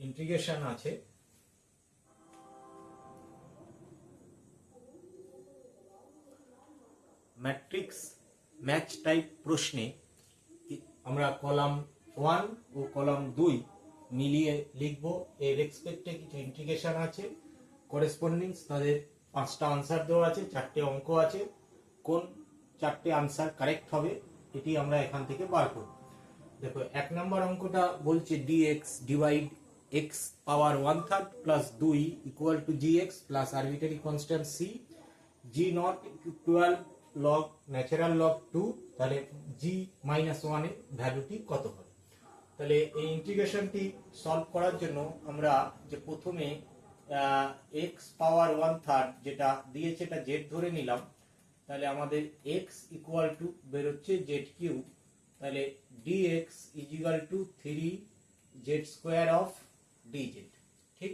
Integration আছে matrix match type প্রশ্নে আমরা কলাম 1 ও কলাম 2 মিলিয়ে লিখব। এর রেসপেক্টে কিছু ইন্টিগ্রেশন আছে, করেসপন্ডিংস তাদের 5টা আনসার দেওয়া আছে, 4টে অঙ্ক আছে। কোন 4টে আনসার কারেক্ট হবে এটি আমরা এখান থেকে বার করব। দেখো 1 নম্বর অঙ্কটা বলছে dx divide x power 1/3 plus 2 equal to gx plus arbitrary constant c g not 12 log natural log 2, তাহলে g মাইনাস 1 এর ভ্যালুটি কত হবে। তাহলে এই ইন্টিগ্রেশনটি সলভ করার জন্য আমরা যে প্রথমে x পাওয়ার 1/3 যেটা দিয়েছে এটা z ধরে নিলাম। তাহলে আমাদের x ইকুয়াল টু বেরোচ্ছে z কিউব, তাহলে dx is equal two 3z square of dz। ঠিক,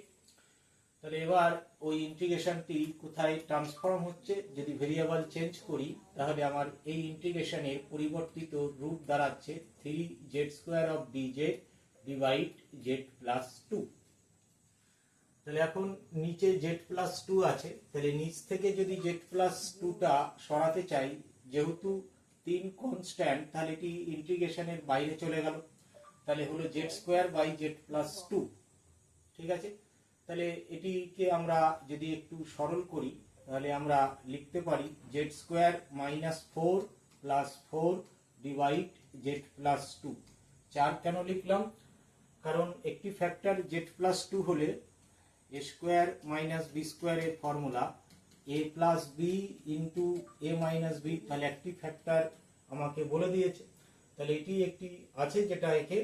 তাহলে এবার ওই ইন্টিগ্রেশনটি কোথায় ট্রান্সফর্ম হচ্ছে, যদি ভেরিয়েবল চেঞ্জ করি তাহলে আমার এই ইন্টিগ্রেশনের পরিবর্তিত রূপ দাঁড়াচ্ছে 3z square of dz divide z plus 2। তাহলে এখন নিচে z প্লাস 2 আছে, তাহলে নিচ থেকে যদি z প্লাস 2টা সরাতে চাই, যেহেতু 3 কনস্ট্যান্ট তাহলে এটি ইন্টিগ্রেশনের বাইরে চলে গেল, তাহলে হলো z square by z plus 2। ঠিক আছে, তাহলে এটিকে আমরা যদি একটু সরল করি তাহলে আমরা লিখতে পারি z square minus 4 plus 4 divide z plus 2। 4 কেন লিখলাম, কারণ একটি ফ্যাক্টর z প্লাস 2 হলে a স্কোয়ার মাইনাস b স্কোয়ারের formula a plus B into a minus B, তাহলে একটি ফ্যাক্টর আমাকে বলে দিয়েছে, তাহলে এটি একটি আছে যেটা একে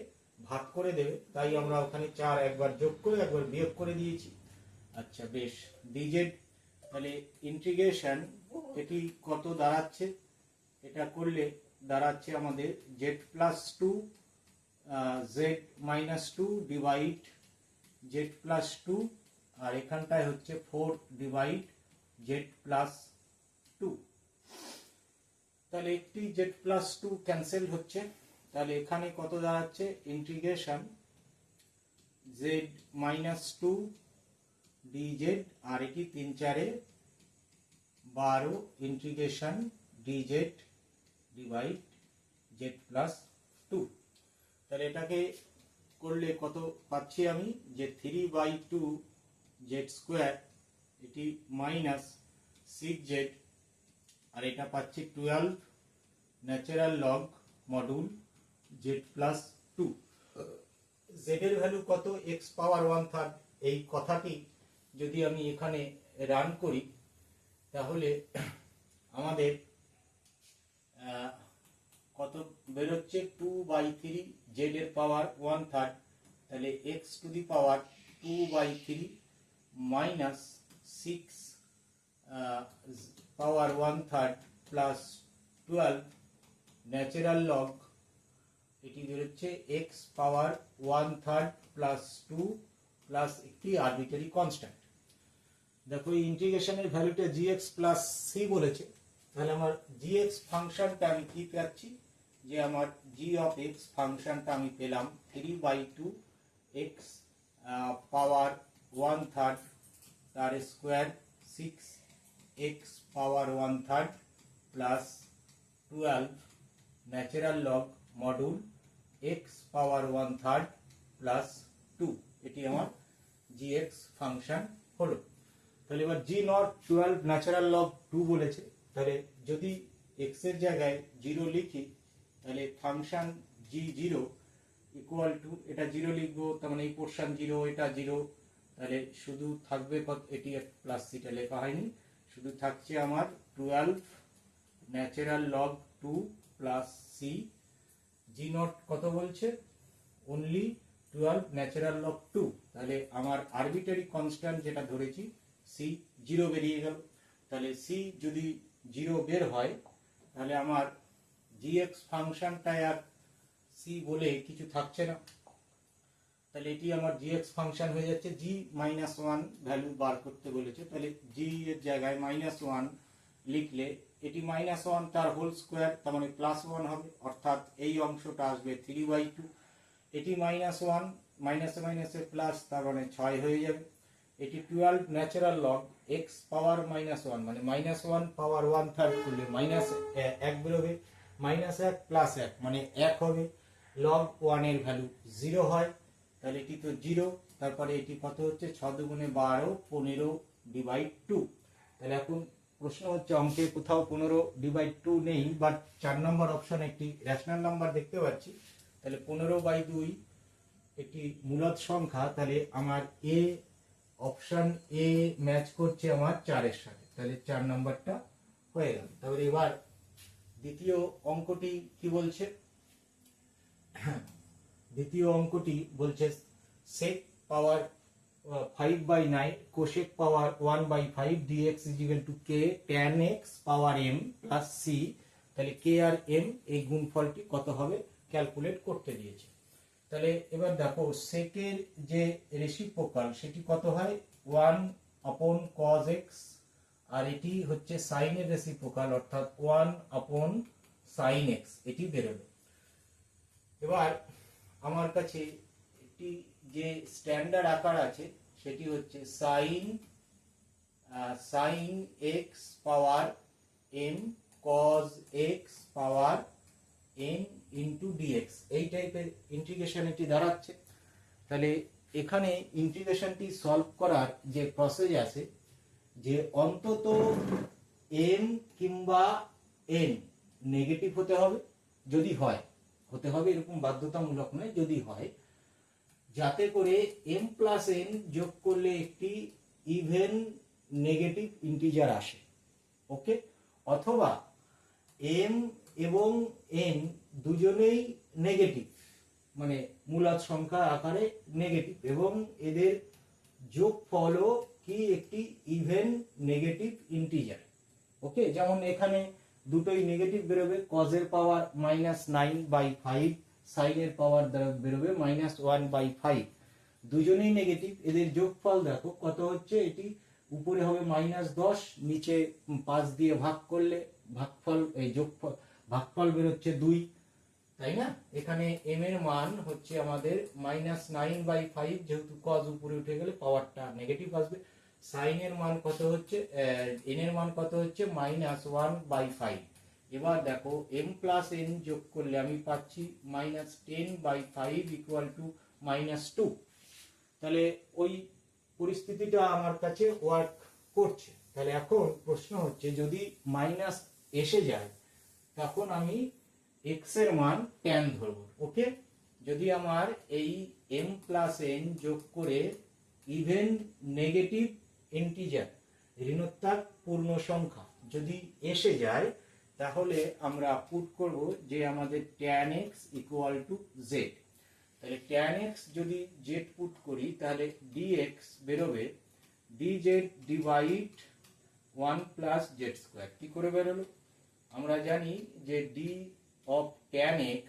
ভাগ করে দেবে, তাই আমরা ওখানে 4 একবার যোগ করে একবার বিয়োগ করে দিয়েছি। আচ্ছা বেশ, dz তাহলে ইন্টিগ্রেশন এটি কত দাঁড়াচ্ছে, এটা করলে দাঁড়াচ্ছে আমাদের z plus 2 z minus 2 divide z plus 2, আর এখানটায় হচ্ছে 4 ডিভাইড z প্লাস 2। তাহলে একটি z প্লাস 2 ক্যান্সেল হচ্ছে, তাহলে এখানে কত দাঁড়াচ্ছে ইন্টিগ্রেশন z মাইনাস 2 dz, আর এটি 3 4 12 integration dz divide z plus 2। তাহলে এটাকে করলে কত পাচ্ছি আমি, যে 3/2 z স্কোয়ার, এটি মাইনাস 6z, আর এটা পাচ্ছি 12 natural log module z plus 2। z এর ভ্যালু কত, x পাওয়ার 1/3। এই কথাটি যদি আমি এখানে রান করি তাহলে আমাদের কত বেরোচ্ছে, 2/3 z এর পাওয়ার 1/3, তাহলে x two the power 2/3 minus 6 power 1/3 plus 12 natural log, এটি বেরোচ্ছে x পাওয়ার 1/3 প্লাস 2 প্লাস একটি আরবিটারি কনস্ট্যান্ট। দেখো এই ইন্টিগ্রেশনের ভ্যালুটা gx প্লাস c বলেছে, তাহলে আমার gx ফাংশনটা আমি কি পাচ্ছি, যে আমার g অফ x ফাংশনটা আমি পেলাম 3/2 x পাওয়ার 1/3 তার স্কোয়ার 6 x পাওয়ার 1/3 plus 12 natural log module x পাওয়ার 1/3 প্লাস 2, এটি আমার gx ফাংশন হলো। তাহলে এবার g নট 12 ন্যাচারাল লগ 2 বলেছে, তাহলে যদি x এর জায়গায় 0 লিখি তাহলে ফাংশন g0 ইকুয়াল টু, এটা 0 লিখবো, তার মানে এই পোর্শন 0 এটা 0, তাহলে শুধু থাকবে কত, এটি প্লাস সিটা লেখা হয়নি, শুধু থাকছে আমার 12 natural log 2 plus C. G naught কত বলছে, অনলি 12 ন্যাচারাল লগ 2, তাহলে আমার আরবিটারি কনস্ট্যান্ট যেটা ধরেছি সি 0 বেরিয়ে গেল। তাহলে সি যদি 0 বের হয় তাহলে আমার gx ফাংশনটা আর সি বলে কিছু থাকছে না, তাহলে এটি আমার gx ফাংশন হয়ে যাচ্ছে। g মাইনাস 1 ভ্যালু বার করতে বলেছে, তাহলে g এর জায়গায় -1 লিখলে এটি -1 তার হোল স্কোয়ার, তার মানে +1 হবে, অর্থাৎ এই অংশটা আসবে 3/2। এটি -1 মাইনাসে মাইনাসে প্লাস, তার মানে 6 হয়ে যাবে। এটি 12 ন্যাচারাল লগ এক্স পাওয়ার -1, মানে -1 পাওয়ার 1/3 করলে -1 বেরোবে, -1 প্লাস 1 মানে 1 হবে। লগ 1 এর ভ্যালু 0 হয়, তাহলে এটি তো 0। তারপরে এটি কত হচ্ছে, 6 দুগুণে 12, 15/2। তাহলে এখন প্রশ্ন হচ্ছে, অঙ্কে কোথাও 15/2 নেই, বাট 4 নম্বর অপশনে একটি রেশনাল নাম্বার দেখতে পাচ্ছি। তাহলে 15/2 একটি মূলদ সংখ্যা, তাহলে আমার এ অপশন এ ম্যাচ করছে আমার 4 এর সাথে, তাহলে 4 নাম্বারটা হয়ে গেল। তাহলে এবার দ্বিতীয় অঙ্কটি কি বলছে, দ্বিতীয় অঙ্কটি বলছে sec পাওয়ার 5/9 cosec পাওয়ার 1/5 dx = k tan x পাওয়ার m প্লাস c। তাহলে k আর m এই গুণফলটি কত হবে ক্যালকুলেট করতে দিয়েছে। তাহলে এবার দেখো সেকের যে রেসিপ্রোকাল সেটি কত হয়, 1/cos x, আর এটি হচ্ছে সাইনের রেসিপ্রোকাল অর্থাৎ 1/sin x, এটি বেরোবে। এবার আমার কাছে একটি যে স্ট্যান্ডার্ড আকার আছে সেটি হচ্ছে sin x পাওয়ার m cos x পাওয়ার n ইন্টু dx, এই টাইপের ইন্টিগ্রেশন এটি দাঁড়াচ্ছে। তাহলে এখানে ইন্টিগ্রেশনটি সলভ করার যে প্রসেস আছে, যে অন্তত m কিংবা n নেগেটিভ হতে হবে, যদি হয় হতে হবে এরকম বাধ্যতামূলক নয়, যদি হয়, যাতে করে m প্লাস n যোগ করলে একটি ইভেন নেগেটিভ ইন্টিজার আসে, ওকে। অথবা m এবং n দুজনেই নেগেটিভ, মানে মূলদ সংখ্যা আকারে নেগেটিভ, এবং এদের যোগফলও কি একটি ইভেন নেগেটিভ ইন্টিজার, ওকে। যেমন এখানে দুটোই নেগেটিভ বেরোবে, cos এর পাওয়ার -9/5, sin এর পাওয়ার বেরোবে -1/5, দুজনেই নেগেটিভ, এদের যোগফল দেখো কত হচ্ছে, এটি উপরে হবে -10, নিচে 5 দিয়ে ভাগ করলে ভাগফল এই যোগফল ভাগফল বেরোচ্ছে 2, তাই না। এখানে m এর মান হচ্ছে আমাদের -9/5, যেহেতু cos উপরে উঠে গেলে পাওয়ারটা নেগেটিভ আসবে। sin এর মান কত হচ্ছে, n এর মান কত হচ্ছে -1/5। এবার দেখো m প্লাস n যোগ করলে আমি পাচ্ছি -10/5 = -2। তাহলে ওই পরিস্থিতিটা আমার কাছে ওয়ার্ক করছে। তাহলে এখন প্রশ্ন হচ্ছে, যদি মাইনাস এসে যায় তখন আমি x এর মান tan ধরবো, ওকে। যদি আমার এই m প্লাস n যোগ করে ইভেন নেগেটিভ ইন্টিজার, ঋণাত্মক পূর্ণ সংখ্যা যদি এসে যায়, তাহলে আমরা পুট করব যে আমাদের tan x = z। তাহলে tan x যদি z পুট করি, তাহলে dx বেরোবে dz ডিভাইড 1 প্লাস z²। কি করে বেরোলো, আমরা জানি যে d of tan x,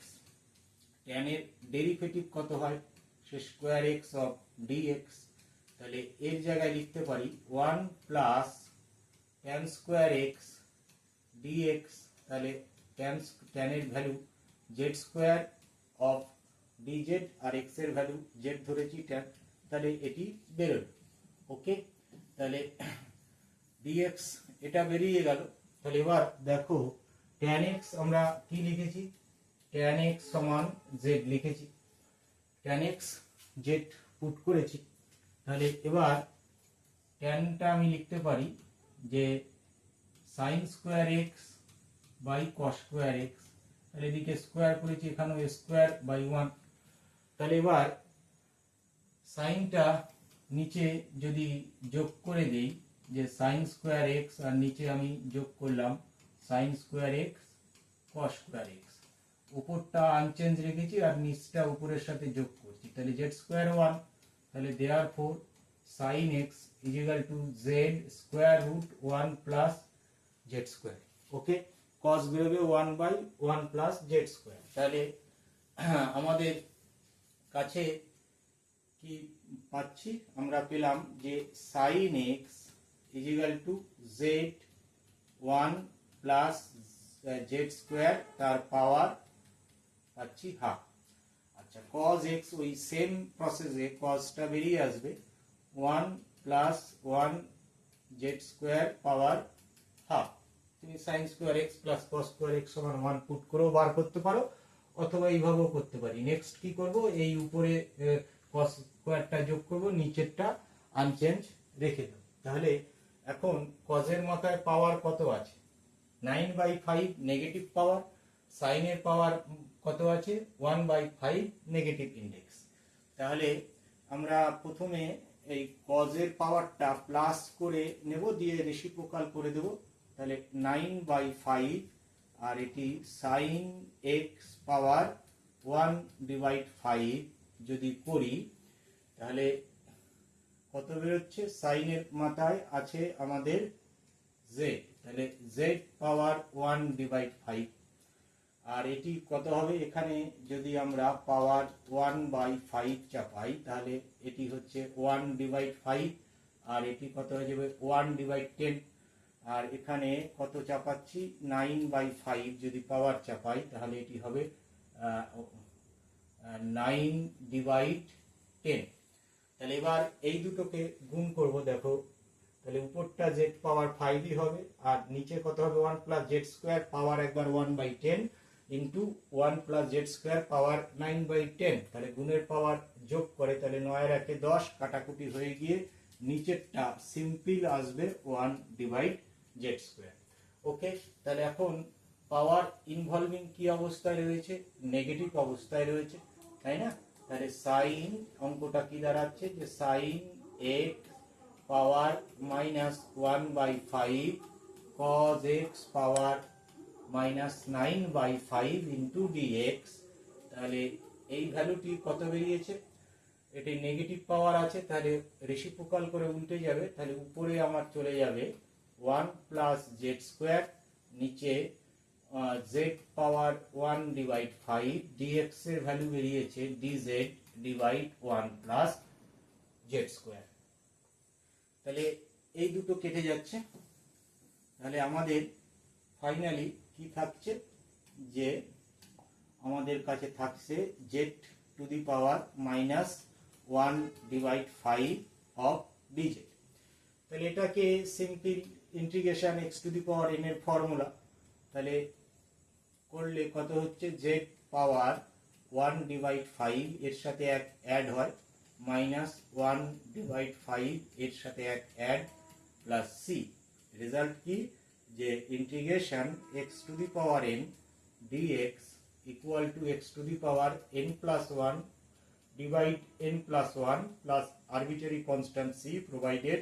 tan এর ডেরিভেটিভ কত হয়, sec square x of dx। তাহলে এর জায়গায় লিখতে পারি 1 plus tan square x dx। তাহলে tan এর ভ্যালু z² অফ dz, আর x এর ভ্যালু z ধরেছি tan, তাহলে এটি বেরোল, ওকে। তাহলে dx এটা বেরিয়ে গেল। তাহলে এবার দেখো tan x আমরা কি লিখেছি, tan x সমান z লিখেছি, tan x z পুট করেছি। তাহলে এবার ট্যানটা আমি লিখতে পারি যে sin square x by cos square x, তাহলে এদিকে স্কয়ার করেছি, এখানেও a²/1। তাহলে এবার সাইনটা নিচে যদি যোগ করে দেই, যে sin স্কয়ার x, আর নিচে আমি যোগ করলাম sin square x cos square x, উপরটা আনচেঞ্জ রেখেছি আর নিচটা উপরের সাথে যোগ করছি, তাহলে z²1। তাহলে therefore sin x = z√1 plus z², ওকে। cos বেরোবে 1/1 প্লাস z²। তাহলে আমাদের কাছে কি পাচ্ছি, আমরা পেলাম যে sin x = z1 plus z², তার পাওয়ার পাচ্ছি হাফ। আচ্ছা cos x ওই সেম প্রসেসে cosটা বেরিয়ে আসবে 1 plus 1 Z square power half. তুমি sine square X plus cos square X সমান 1 পুট করেও বার করতে পারো, অথবা এইভাবেও করতে পারি। নেক্সট কি করব, এই উপরে কস স্কোয়ারটা যোগ করব, নিচেরটা আনচেঞ্জ রেখে দেব। তাহলে এখন কজের মাথায় পাওয়ার কত আছে, 9/5 নেগেটিভ পাওয়ার, সাইনের পাওয়ার কত আছে 1/5 নেগেটিভ ইন্ডেক্স। তাহলে আমরা প্রথমে এই কজের পাওয়ারটা প্লাস করে নেব, দিয়ে রেসিপ্রোকাল করে দেব। তাহলে 9/5 আর এটি সাইন এক্স পাওয়ার 1/5 যদি করি তাহলে কত বেরোচ্ছে, সাইনের মাথায় আছে আমাদের জেড, তাহলে জেড পাওয়ার 1/5। আর এটি কত হবে, এখানে যদি আমরা পাওয়ার 1/5 চাপাই তাহলে এটি হচ্ছে 1/5, আর এটি কত হয়ে যাবে 1/10। আর এখানে কত চাপাচ্ছি 9/5, যদি পাওয়ার চাপাই তাহলে এটি হবে 9/10। তাহলে এবার এই দুটোকে গুণ করব, দেখো তাহলে উপরটা জেড পাওয়ার 5ই হবে, আর নিচে কত হবে 1 প্লাস জেড স্কোয়ার পাওয়ার একবার 1/10 ইন্টু 1 প্লাস জেড স্কোয়ার পাওয়ার 9/10। তাহলে গুণের পাওয়ার যোগ করে তাহলে 9 এর 1 10, কাটাকুটি হয়ে গিয়ে নিচেরটা সিম্পল আসবে 1/z স্কোয়ার। ওকে, তাহলে এখন পাওয়ার ইনভলভিং কি অবস্থায় রয়েছে, নেগেটিভ অবস্থায় রয়েছে, তাই না? তাহলে সাইন অঙ্কটা কি দাঁড়াচ্ছে, যে সাইন এক্স পাওয়ার -1/5 cos x পাওয়ার -9/5 ইন্টু ডিএক্স। তাহলে এই ভ্যালুটি কত বেরিয়েছে, এটি নেগেটিভ পাওয়ার আছে, তাহলে রেসিপ্রোকাল করে উল্টে যাবে। তাহলে উপরে আমার চলে যাবে 1 প্লাস জেড স্কোয়ার, নিচে জেড পাওয়ার 1/5, ডিএক্স এর ভ্যালু বেরিয়েছে DZ divide 1 plus Z square. তাহলে এই দুটো কেটে যাচ্ছে, তাহলে আমাদের ফাইনালি কি থাকছে, যে আমাদের কাছে থাকছে Z two the power -1/5 of DZ. তাহলে এটাকে simple integration x two the power n এর ফর্মুলা, তাহলে করলে কত হচ্ছে, জেড পাওয়ার 1/5 এর সাথে এক অ্যাড হয়, -1/5 এর সাথে এক অ্যাড, প্লাস সি। রেজাল্ট কি, যে integration x two the power n dx equal to x two the power n plus 1 divide n plus 1 plus arbitrary constant c provided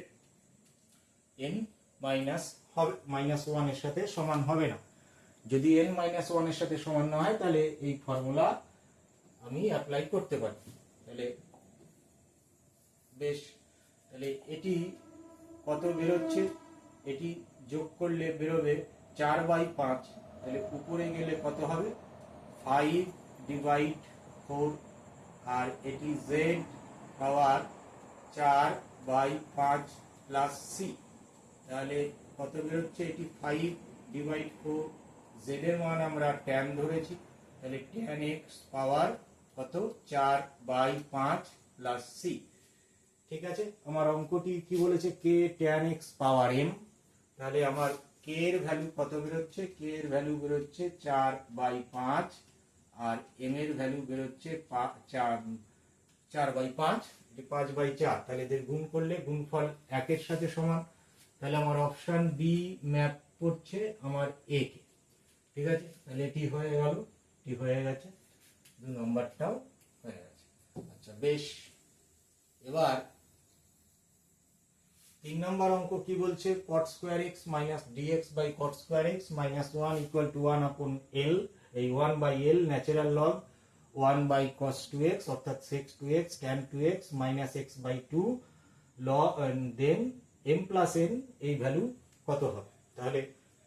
n -1 এর সাথে সমান হবে না। যদি n -1 এর সাথে সমান না হয় তাহলে এই ফর্মুলা আমি অ্যাপ্লাই করতে পারি। তাহলে বেশ, তাহলে এটি কত বেরোচ্ছে, এটি যোগ করলে বেরোবে 4/5। তাহলে উপরে গেলে কত হবে 5/4, আর এটি জেড পাওয়ার 4/5 প্লাস সি। তাহলে কত বেরোচ্ছে, এটি 5/4, জেড এর মান আমরা tan ধরেছি, তাহলে tan x পাওয়ার কত 4/5 প্লাস সি। ঠিক আছে, আমার অঙ্কটি কি বলেছে, কে tan x পাওয়ার m। তাহলে আমার কে এর ভ্যালু কত বেরোচ্ছে, কে এর ভ্যালু বেরোচ্ছে 4/5, আর m এর ভ্যালু বেরোচ্ছে 4/5, 5/4। তাহলে এদের গুণ করলে গুণফল 1 এর সাথে সমান। তাহলে আমার অপশন বি ম্যাপ করছে আমার এ কে। ঠিক আছে, তাহলে এটি হয়ে গেল, এটি হয়ে গেছে, 2 নম্বরটাও হয়ে গেছে। আচ্ছা বেশ, এবার 3 নম্বর অঙ্ক কি বলছে, cot square x minus dx by cot square x minus 1 equal to 1 upon l, এই 1/l natural log 1 by cos 2x অর্থাৎ sec 2x tan 2x minus x by 2 log, then m plus n এই value কত হবে। তাহলে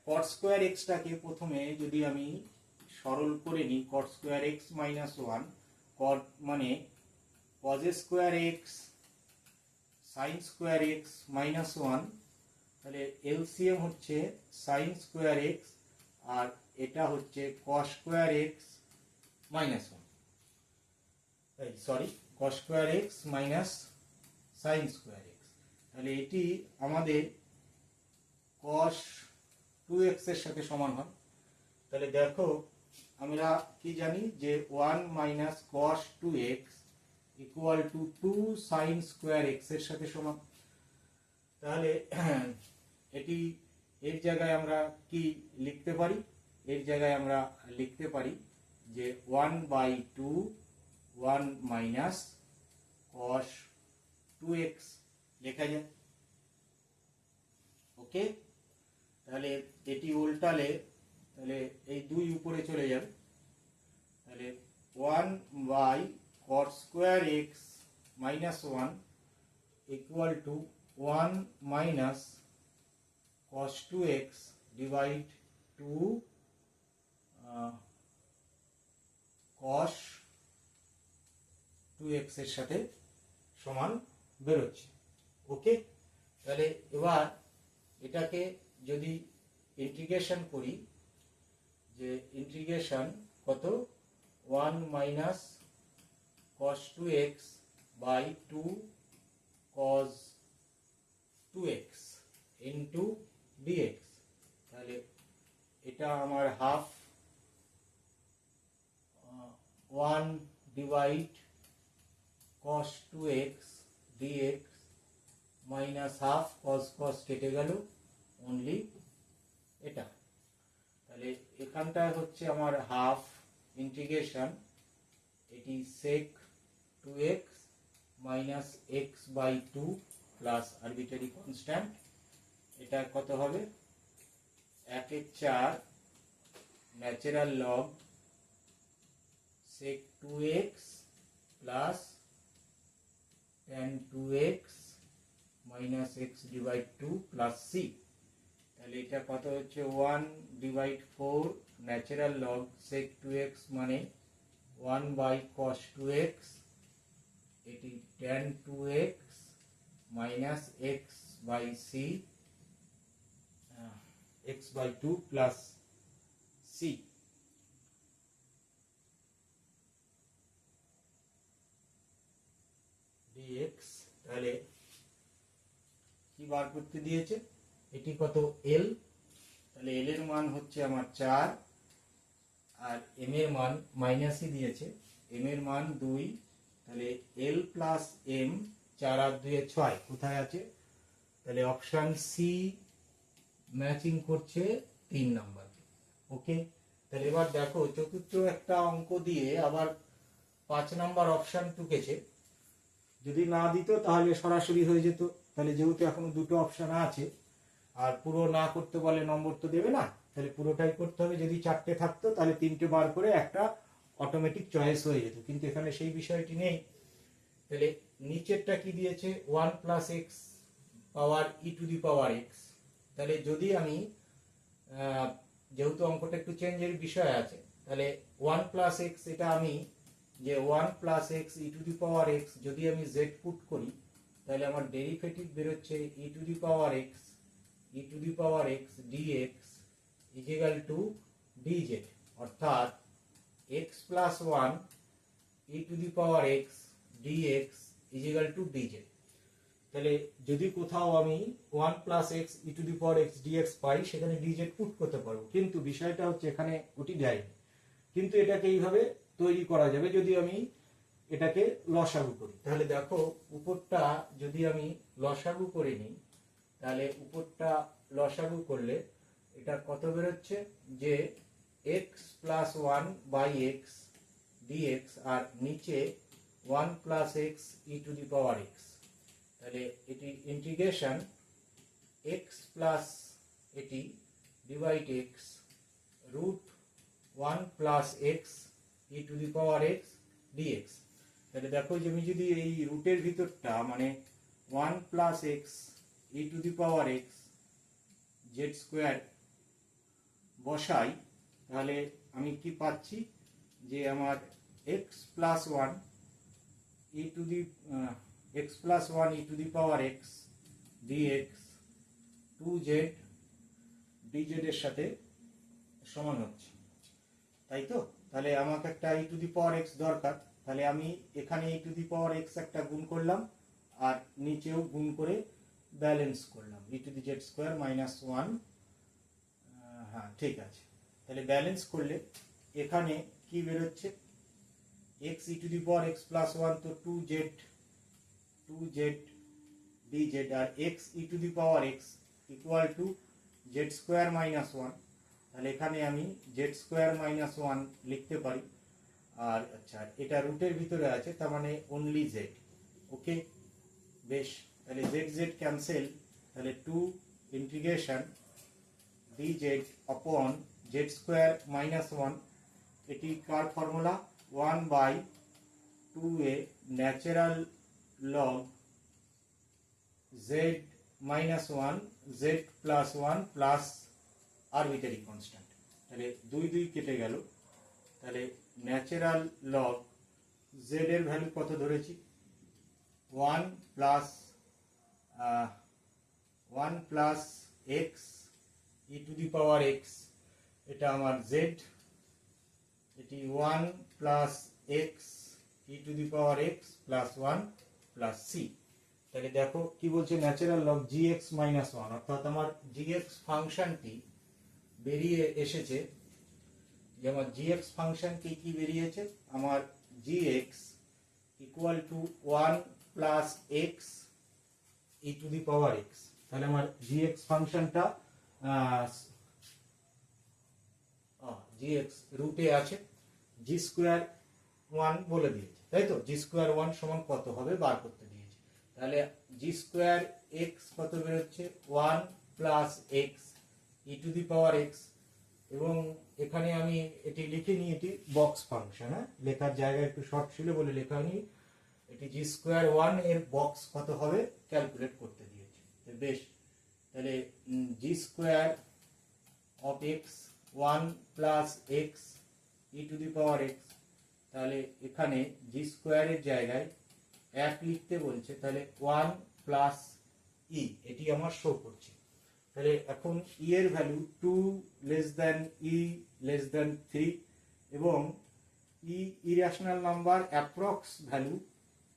cot square x টাকে প্রথমে যদি আমি সরল করে নিই, cot square x minus 1, cot মানে cos square x sin square x minus 1, তাহলে এলসিএম হচ্ছে sin square x আর এটা হচ্ছে cos square x minus 1। Sorry cos square x minus sine square x. তাহলে এটি আমাদের cos 2x এর সাথে সমান হয়। তাহলে দেখো আমরা কি জানি যে 1 minus cos 2x equal to 2 sign square x এর সাথে সমান। তাহলে এটি এর জায়গায় আমরা কি লিখতে পারি? এর জায়গায় আমরা লিখতে পারি যে 1/2 1 মাইনাস cos 2x লেখা যায়। ওকে, তাহলে এটি উল্টালে তাহলে এই 2 উপরে চলে যাবে। তাহলে 1/cos square x minus 1 equal to 1 minus cos 2x divide 2 cos 2x এর সাথে সমান বেরোচ্ছে। ওকে, তাহলে এবার এটাকে যদি ইন্টিগ্রেশন করি, যে ইন্টিগ্রেশন কত 1 minus cos 2x by 2 cos 2x into dx। তাহলে এটা আমার half 1 divide cos 2x dx minus half cos কেটে গেল, অনলি এটা। তাহলে এখানটায় হচ্ছে আমার হাফ ইন্টিগ্রেশন, এটি sec 2x minus x by 2 plus arbitrary constant. এটা কত হবে? 1/4 natural log sec 2x plus tan 2x minus x divide 2 plus c। তাহলে এটা কত হচ্ছে 1/4 ন্যাচারাল লগ sec 2x মানে 1/cos 2x, এটি tan 2x minus x by c x by 2 plus c। dx। তাহলে কি বার করতে দিয়েছে? এটি কত l। তাহলে l এর মান হচ্ছে আমার 4 আর m এর মান মাইনাসই দিয়েছে, m এর মান 2। তাহলে l প্লাস m 4 আর 2 6 কোথায় আছে? তাহলে অপশন সি ম্যাচিং করছে 3 নাম্বার। ওকে, তাহলে এবার দেখো চতুর্থ একটা অঙ্ক দিয়ে আবার 5 নাম্বার অপশন টুকেছে। যদি না দিত তাহলে সরাসরি হয়ে যেত। তাহলে যেহেতু এখনো দুটো অপশন আছে আর পুরো না করতে বলে নম্বর তো দেবে না, তাহলে পুরোটাই করতে হবে। যদি 4টে থাকতো তাহলে 3টে বার করে একটা অটোমেটিক চয়েস হয়ে যেত, কিন্তু এখানে সেই বিষয়টি নেই। তাহলে নিচেরটা কি দিয়েছে? 1 plus x power E to the power X. তাহলে যদি আমি যেহেতু অঙ্কটা একটু চেঞ্জের বিষয় আছে, তাহলে 1 প্লাস এক্স এটা আমি যে 1 plus x E to the power X যদি আমি জেড পুট করি, তাহলে আমার ডেরিভেটিভ বেরোচ্ছে E to the power x DX is equal to DZ, অর্থাৎ X plus 1 E to the power x DX is equal to DZ. তাহলে যদি কোথাও আমি 1 plus x E to the power x DX পাই, সেখানে DZ put করতে পারবো, কিন্তু বিষয়টা হচ্ছে এখানে ওটি দেয়নি। কিন্তু এটাকে এইভাবে তৈরি করা যাবে যদি আমি এটাকে লসাগু করি। তাহলে দেখো উপরটা যদি আমি লসাগু করে নিই, তাহলে উপরটা লসাগু করলে এটা কত বেরোচ্ছে যে X plus 1 by X DX আর নিচে 1 plus x E to the power X. তাহলে এটি ইন্টিগ্রেশন এক্স প্লাস এটি divide X root 1 plus x E to the power x DX. তাহলে দেখো যে আমি যদি এই রুটের ভিতরটা মানে 1 plus x E to the power x z square বসাই, তাহলে আমি কি পাচ্ছি যে আমার এক্স plus 1 E to the power x dx 2z dz এর সাথে সমান হচ্ছে, তাই তো? তাহলে আমাকে একটা ই টু দি পাওয়ার এক্স দরকার, তাহলে আমি এখানে e to the power x একটা গুণ করলাম আর নিচেও গুণ করে ব্যালেন্স করলাম e to the Z square minus one. হ্যাঁ ঠিক আছে, তাহলে ব্যালেন্স করলে এখানে কি বেরোচ্ছে, x e to the power x plus one, তো 2z dz, আর x e to the power x equal to z square minus one. তাহলে এখানে আমি জেড স্কোয়ার মাইনাস ওয়ান লিখতে পারি। আর আচ্ছা, এটা রুটের ভিতরে আছে, তার মানে অনলি জেড। ওকে, বেশ, তাহলে জেড জেড ক্যান্সেল, তাহলে 2 integration dz upon Z square minus one. এটি কার formula, 1/2a natural log z minus one z plus one plus arbitrary constant. তাহলে 2 কেটে গেল, তাহলে ন্যাচারাল লগ z এর ভ্যালু কত ধরেছি, 1 plus x e to the power x, এটা আমার z, এটি 1 plus x e to the power x plus 1 plus c। তাহলে দেখো কি বলছে, ন্যাচারাল লগ gx মাইনাস 1, অর্থাৎ আমার gx ফাংশনটি বেরিয়ে এসেছে, যে আমার gx ফাংশনটি কি বেরিয়েছে, আমার gx equal to 1 plus x e to the power x। তাহলে আমার gx ফাংশনটা gx রুটে আছে, g স্কোয়ার 1 বলে দিয়েছে, তাই তো, g স্কোয়ার 1 সমান কত হবে বার করতে দিয়েছে। তাহলে g স্কোয়ার x কত বেরোচ্ছে, 1 plus x e to the power x, এবং এখানে আমি এটি লিখে নিই, এটি বক্স ফাংশন, হ্যাঁ লেখার জায়গা একটু শর্ট ছিল বলে লেখা হয়নি। এটি g স্কোয়ার 1 এর বক্স কত হবে ক্যালকুলেট করতে দিয়েছে। বেশ, তাহলে g square of x 1 plus x e to the power x, তাহলে এখানে g স্কোয়ারের জায়গায় 1 লিখতে বলছে, তাহলে 1 প্লাস e, এটি আমার শো করছে। তাহলে এখন e এর value 2 less than e less than 3, এবং e irrational number approx value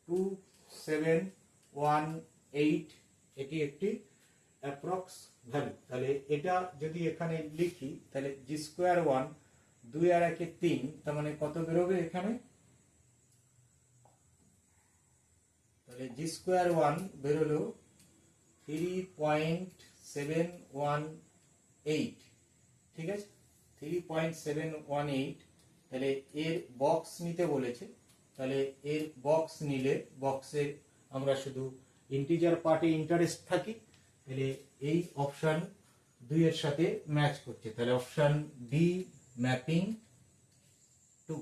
2718, এটি একটি অ্যাপ্রক্স ভ্যালু। তাহলে এটা যদি এখানে লিখি, তাহলে জি স্কোয়ার 1 2 আর 1 3, তার মানে কত বেরোবে এখানে, তাহলে জি স্কোয়ার 1 বেরোলো 3.718, ঠিক আছে, 3.718। তাহলে এর বক্স নিতে বলেছে, তাহলে এর বক্স নিলে বক্সে আমরা শুধু ইন্টিজার পার্টে ইন্টারেস্ট থাকি, তাহলে এই অপশন 2 এর সাথে ম্যাচ করছে, তাহলে অপশন ডি ম্যাপিং 2।